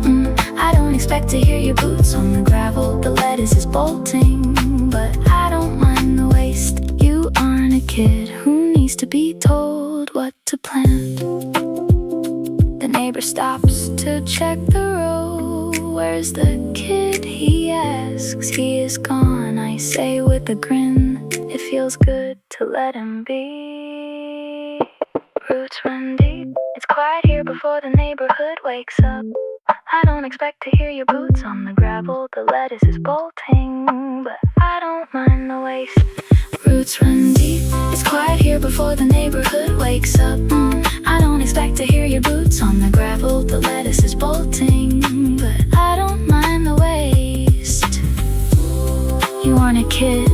I I don't expect to hear your boots on the gravel. The lettuce is bolting, but I don't mind the waste. You aren't a kid who needs to be told what to plant. The neighbor stops to check the row. Where's the kid, he asks. He is gone, I say with a grin. It feels good to let him be. Roots run deep. It's quiet here before the neighborhood wakes up. I don't expect to hear your boots on the gravel. The lettuce is bolting, but I don't mind the waste. Roots run deep. It's quiet here before the neighborhood wakes up. I don't expect to hear your boots on the gravel. The lettuce is bolting, but I don't mind the waste. You aren't a kid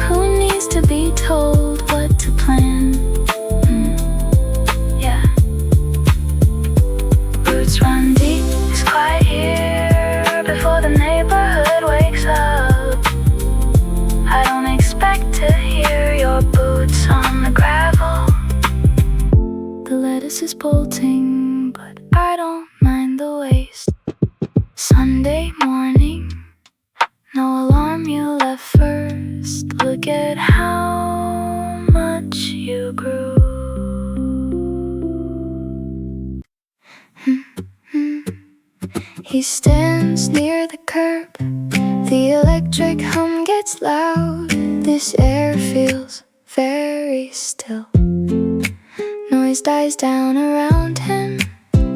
who needs to be told what to plant. Yeah. Roots run deep. It's quiet here before the neighborhood wakes up. I don't expect to hear your boots on the gravel. The lettuce is bolting, but I don't mind the waste. Sunday morning, no alarm, you left first. Look at how much you grew. He stands near the curb. The electric hum gets loud. This air feels very still. Noise dies down around him.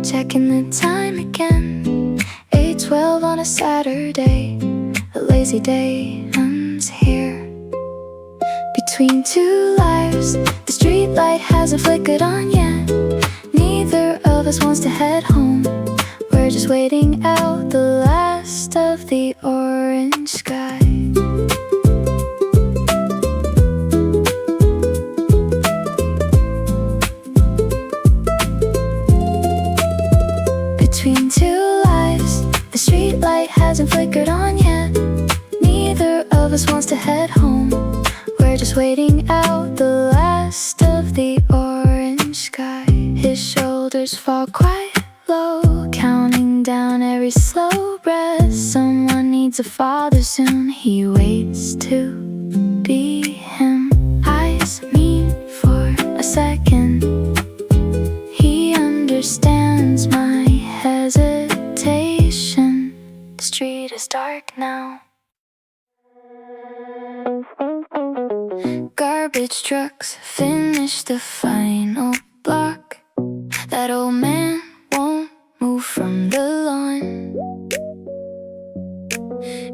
Checking the time again. 8:12 on a Saturday. A lazy day ends here. Between two lives, the street light hasn't flickered on yet. Neither of us wants to head home. We're just waiting out the last of the orange sky. Between two lives, the street light hasn't flickered on yet. Neither of us wants to head home. We're just waiting out the last of the orange sky. His shoulders fall quite low, counting down every slow breath. Someone needs a father soon. He waits to be him. Eyes meet for a second. He understands my hesitation. The street is dark now. Garbage trucks finish the final block. That old man won't move from the lawn.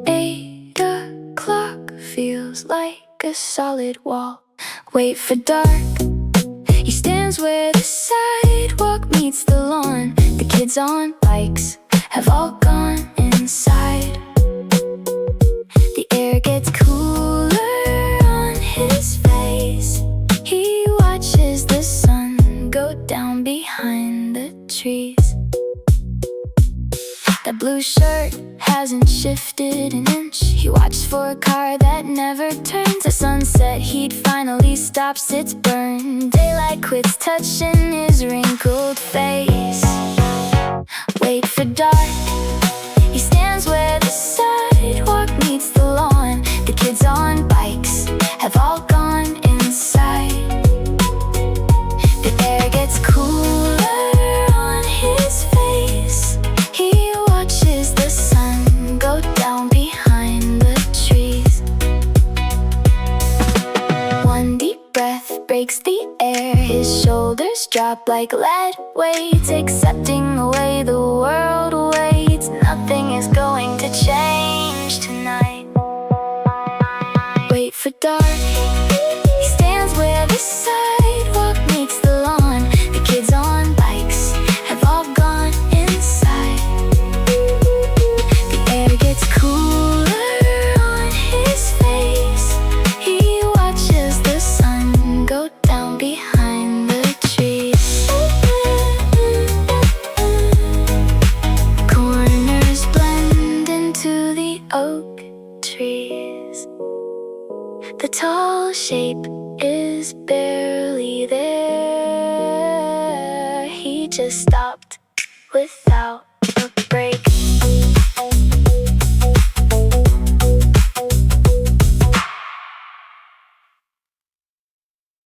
8 o'clock feels like a solid wall. Wait for dark. He stands where the sidewalk meets the lawn. The kids on bikes have all gone inside. The air gets cooler on his face. He watches the sun go down behind the trees. That blue shirt hasn't shifted an inch. He watches for a car that never turns. At sunset he'd finally stops its burn. Daylight quits touching his wrinkled face. Wait for dark. He stands where the sidewalk meets the lawn. The kids on bikes have all gone inside. The air gets cooler on his face. He watches the sun go down behind the trees. One deep breath breaks the air. His shoulders drop like lead weights, accepting the way the world waits. Nothing is going to change tonight. Wait for dark. He stands where the sidewalk meets the lawn. The kids on bikes have all gone inside. The air gets cooler on his face. He watches the sun go down behind the trees. Corners blend into the oak trees. The tall shape is barely there. He just stopped without a break.